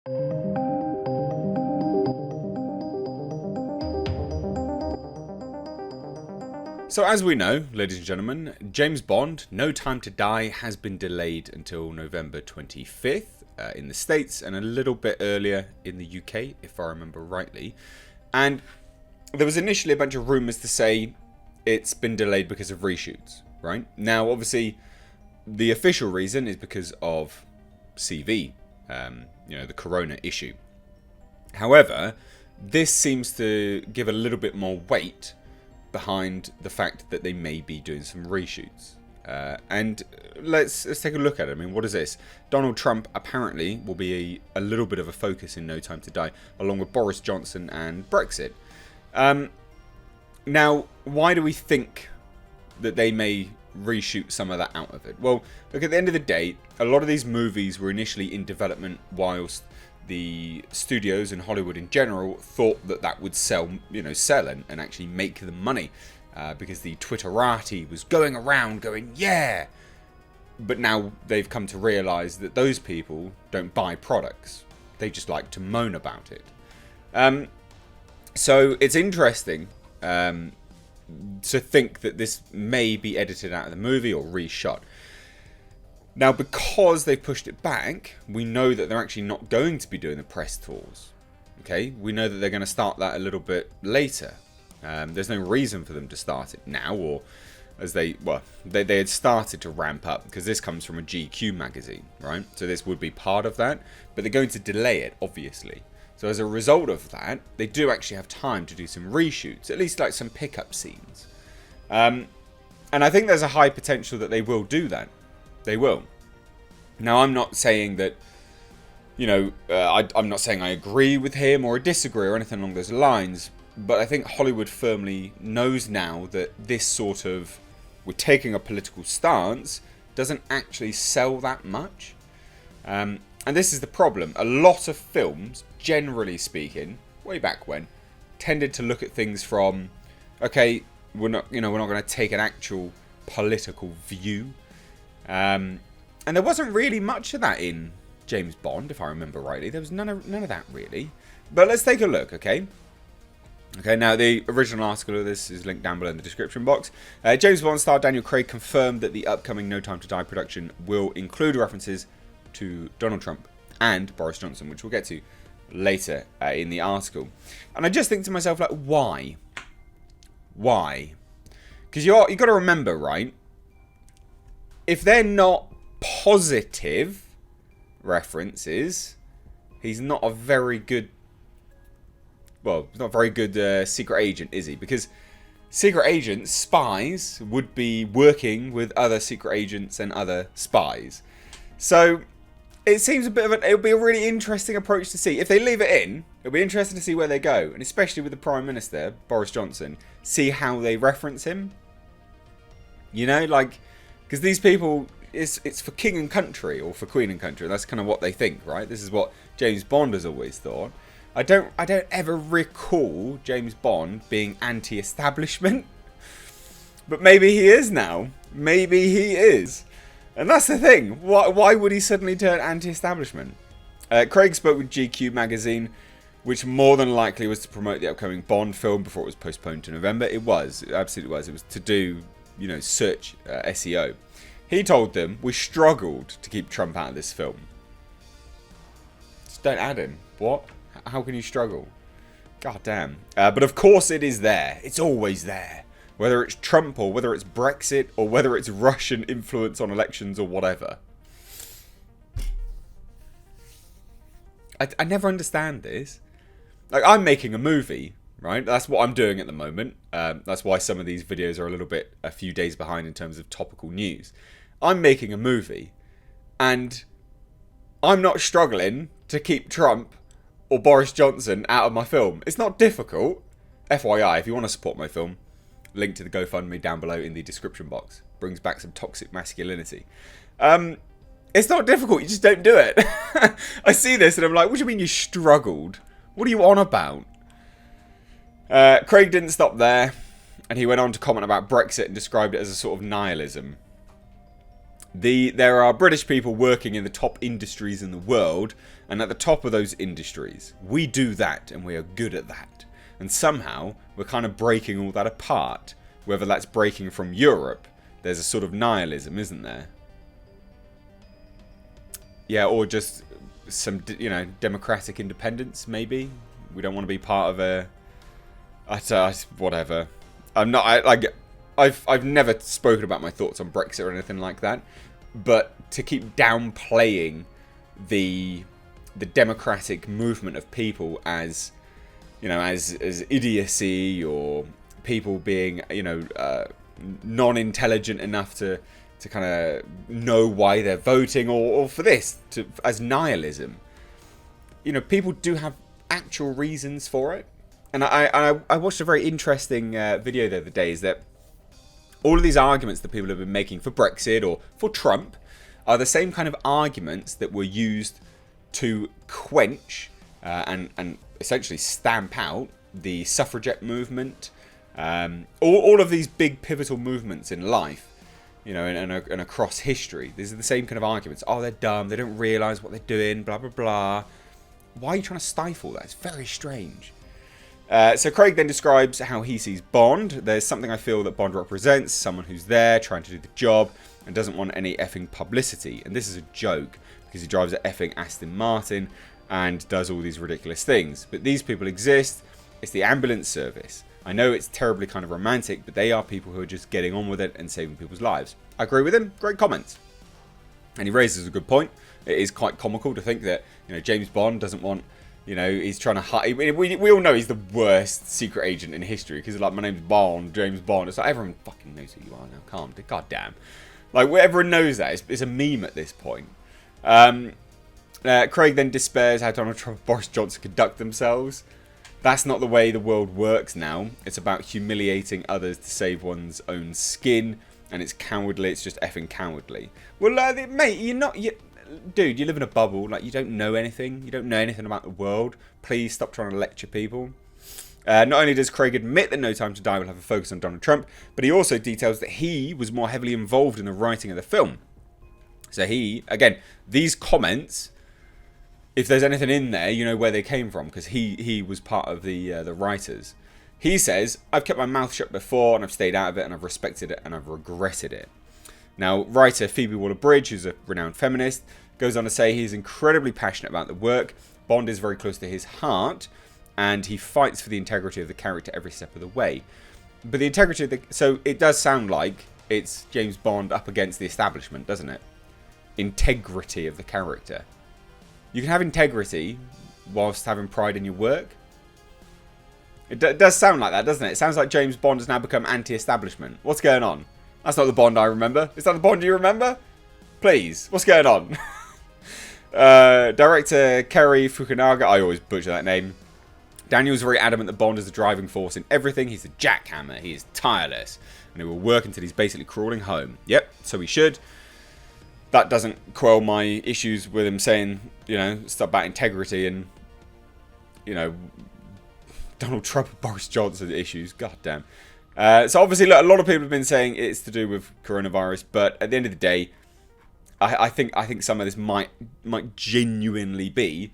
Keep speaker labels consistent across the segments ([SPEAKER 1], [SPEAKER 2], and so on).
[SPEAKER 1] So as we know, ladies and gentlemen, James Bond, No Time to Die has been delayed until November 25th in the States and a little bit earlier in the UK, if I remember rightly. And there was initially a bunch of rumours to say it's been delayed because of reshoots, right? Now, obviously, the official reason is because of CV, the corona issue. However, this seems to give a little bit more weight behind the fact that they may be doing some reshoots. And let's take a look at it. I mean, what is this? Donald Trump apparently will be a little bit of a focus in No Time to Die, along with Boris Johnson and Brexit. Now, why do we think that they may reshoot some of that out of it? Well, look, at the end of the day, a lot of these movies were initially in development whilst the studios and Hollywood in general thought that that would sell and actually make them money, because the Twitterati was going around going, yeah. But now they've come to realise that those people don't buy products. They just like to moan about it. So it's interesting to think that this may be edited out of the movie or reshot. Now, because they pushed it back, we know that they're actually not going to be doing the press tours. Okay, we know that they're going to start that a little bit later. There's no reason for them to start it now, or as they had started to ramp up, because this comes from a GQ magazine, right? So this would be part of that, but they're going to delay it, obviously. So as a result of that, they do actually have time to do some reshoots, at least like some pickup scenes. And I think there's a high potential that they will do that. They will. Now, I'm not saying that, I'm not saying I agree with him or disagree or anything along those lines, but I think Hollywood firmly knows now that this sort of, we're taking a political stance, doesn't actually sell that much. And this is the problem. A lot of films, generally speaking, way back when, tended to look at things from, okay, we're not going to take an actual political view. And there wasn't really much of that in James Bond, if I remember rightly. There was none of that, really. But let's take a look, okay? Okay, now the original article of this is linked down below in the description box. James Bond star Daniel Craig confirmed that the upcoming No Time to Die production will include references to Donald Trump and Boris Johnson, which we'll get to later in the article. And I just think to myself, like, why? Why? Because you got to remember, right? If they're not positive references, he's not a very good... Well, he's not a very good secret agent, is he? Because secret agents, spies, would be working with other secret agents and other spies. So it seems it'll be a really interesting approach to see. If they leave it in, it'll be interesting to see where they go. And especially with the Prime Minister, Boris Johnson, see how they reference him. Because these people, it's for king and country, or for queen and country. That's kind of what they think, right? This is what James Bond has always thought. I don't ever recall James Bond being anti-establishment. But maybe he is now. Maybe he is. And that's the thing. Why would he suddenly turn anti-establishment? Craig spoke with GQ magazine, which more than likely was to promote the upcoming Bond film before it was postponed to November. It absolutely was. It was to do, search SEO. He told them, we struggled to keep Trump out of this film. Just don't add him. What? How can you struggle? God damn. But of course it is there. It's always there. Whether it's Trump or whether it's Brexit or whether it's Russian influence on elections or whatever. I never understand this. Like, I'm making a movie, right? That's what I'm doing at the moment. That's why some of these videos are a few days behind in terms of topical news. I'm making a movie, and I'm not struggling to keep Trump or Boris Johnson out of my film. It's not difficult. FYI, if you want to support my film, link to the GoFundMe down below in the description box. Brings back some toxic masculinity. It's not difficult, you just don't do it. I see this and I'm like, what do you mean you struggled? What are you on about? Craig didn't stop there, and he went on to comment about Brexit and described it as a sort of nihilism. There are British people working in the top industries in the world, and at the top of those industries, we do that, and we are good at that. And somehow, we're kind of breaking all that apart. Whether that's breaking from Europe, there's a sort of nihilism, isn't there? Yeah, or just some, democratic independence, maybe. We don't want to be part of a... whatever. I've never spoken about my thoughts on Brexit or anything like that, but to keep downplaying the democratic movement of people as idiocy, or people being non-intelligent enough to kind of know why they're voting, or for this as nihilism. People do have actual reasons for it, and I watched a very interesting video the other day. Is that all of these arguments that people have been making for Brexit or for Trump are the same kind of arguments that were used to quench and essentially stamp out the suffragette movement, all of these big pivotal movements in life, and across history. These are the same kind of arguments. Oh, they're dumb, they don't realise what they're doing, blah blah blah. Why are you trying to stifle that? It's very strange. So Craig then describes how he sees Bond. There's something I feel that Bond represents, someone who's there trying to do the job and doesn't want any effing publicity. And this is a joke, because he drives an effing Aston Martin and does all these ridiculous things. But these people exist. It's the ambulance service. I know it's terribly kind of romantic, but they are people who are just getting on with it and saving people's lives. I agree with him. Great comments. And he raises a good point. It is quite comical to think that James Bond doesn't want... he's trying to hide... We all know he's the worst secret agent in history, because like, my name's Bond, James Bond. It's like, everyone fucking knows who you are now. Calm down. God damn. Like, everyone knows that. It's a meme at this point. Craig then despairs how Donald Trump and Boris Johnson conduct themselves. That's not the way the world works now. It's about humiliating others to save one's own skin, and it's cowardly. It's just effing cowardly. Well, mate, you're not... Dude, you live in a bubble. Like, you don't know anything. You don't know anything about the world. Please stop trying to lecture people. Not only does Craig admit that No Time to Die will have a focus on Donald Trump, but he also details that he was more heavily involved in the writing of the film. So again, these comments, if there's anything in there, you know where they came from, because he was part of the writers. He says, I've kept my mouth shut before, and I've stayed out of it, and I've respected it, and I've regretted it. Now, writer Phoebe Waller-Bridge, who's a renowned feminist, goes on to say he's incredibly passionate about the work. Bond is very close to his heart, and he fights for the integrity of the character every step of the way. But the integrity of so it does sound like it's James Bond up against the establishment, doesn't it? Integrity of the character. You can have integrity whilst having pride in your work. It does sound like that, doesn't it? It sounds like James Bond has now become anti-establishment. What's going on? That's not the Bond I remember. Is that the Bond you remember? Please, what's going on? Director Kerry Fukunaga, I always butcher that name. Daniel's very adamant that Bond is the driving force in everything. He's the jackhammer. He is tireless. And he will work until he's basically crawling home. Yep, so he should. That doesn't quell my issues with him saying, stuff about integrity and, Donald Trump and Boris Johnson issues. God damn. So obviously, look, a lot of people have been saying it's to do with coronavirus, but at the end of the day, I think some of this might genuinely be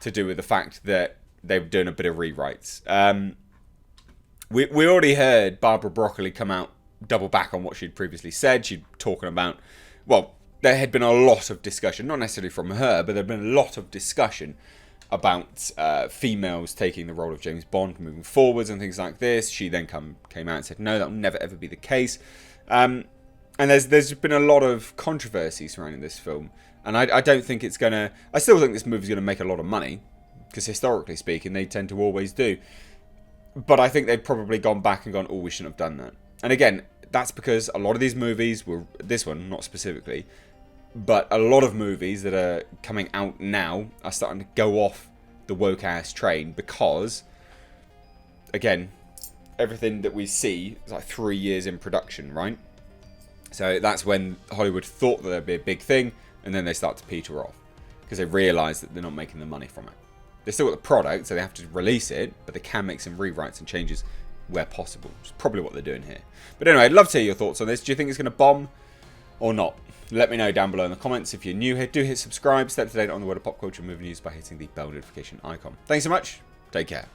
[SPEAKER 1] to do with the fact that they're doing a bit of rewrites. We already heard Barbara Broccoli come out, double back on what she'd previously said. She'd talking about, well, there had been a lot of discussion, not necessarily from her, but there had been a lot of discussion about females taking the role of James Bond moving forwards and things like this. She then came out and said, no, that will never ever be the case. And there's been a lot of controversy surrounding this film. And I don't think it's going to... I still think this movie's going to make a lot of money, because historically speaking, they tend to always do. But I think they've probably gone back and gone, oh, we shouldn't have done that. And again, that's because a lot of these movies were... This one, not specifically... But a lot of movies that are coming out now are starting to go off the woke-ass train because, again, everything that we see is like 3 years in production, right? So that's when Hollywood thought that there'd be a big thing, and then they start to peter off because they realise that they're not making the money from it. They still got the product, so they have to release it, but they can make some rewrites and changes where possible, which is probably what they're doing here. But anyway, I'd love to hear your thoughts on this. Do you think it's going to bomb? or not. Let me know down below in the comments. If you're new here, do hit subscribe. Stay up to date on the world of pop culture and movie news by hitting the bell notification icon. Thanks so much. Take care.